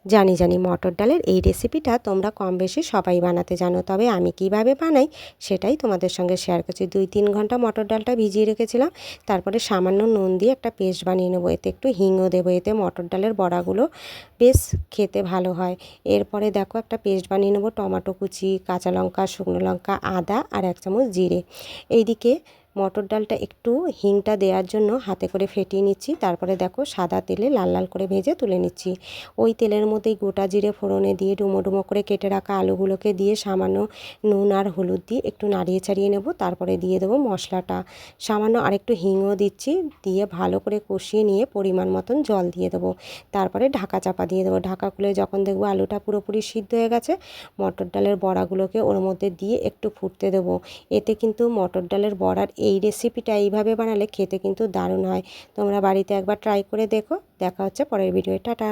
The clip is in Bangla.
জানি মটর ডালের এই রেসিপিটা তোমরা কম বেশি সবাই বানাতে জানো, তবে আমি কিভাবে বানাই সেটাই তোমাদের সঙ্গে শেয়ার করছি। 2-3 ঘন্টা মটর ডালটা ভিজিয়ে রেখেছিলাম, তারপরে সামান্য নুন দিয়ে একটা পেস্ট বানিয়ে নেবো। এতে একটু হিংও দেবো, এতে মটর ডালের বড়াগুলো বেশ খেতে ভালো হয়। এরপরে দেখো একটা পেস্ট বানিয়ে নেবো, টমেটো কুচি, কাঁচা লঙ্কা, শুকনো লঙ্কা, আদা আর 1 চামচ জিরে। এইদিকে মটর ডালটা একটু হিংটা দেওয়ার জন্য হাতে করে ফেটিয়ে নিচ্ছি। তারপরে দেখো সাদা তেলে লাল লাল করে ভেজে তুলে নিচ্ছি। ওই তেলের মধ্যেই গোটা জিরে ফোড়নে দিয়ে ডুমো ডুমো করে কেটে রাখা আলুগুলোকে দিয়ে সামান্য নুন আর হলুদ দিয়ে একটু নাড়িয়ে ছাড়িয়ে নেব। তারপরে দিয়ে দেবো মশলাটা, সামান্য আরেকটু হিংও দিচ্ছি, দিয়ে ভালো করে কষিয়ে নিয়ে পরিমাণ মতন জল দিয়ে দেবো। তারপরে ঢাকা চাপা দিয়ে দেবো। ঢাকা খুলে যখন দেখবো আলুটা পুরোপুরি সিদ্ধ হয়ে গেছে, মটর ডালের বড়াগুলোকে ওর মধ্যে দিয়ে একটু ফুটতে দেবো। এতে কিন্তু মটর ডালের বড়ার এই রেসিপিটা এইভাবে বানালে খেতে কিন্তু দারুণ হয়। তোমরা বাড়িতে একবার ট্রাই করে দেখো। দেখা হচ্ছে পরের ভিডিও। টাটা।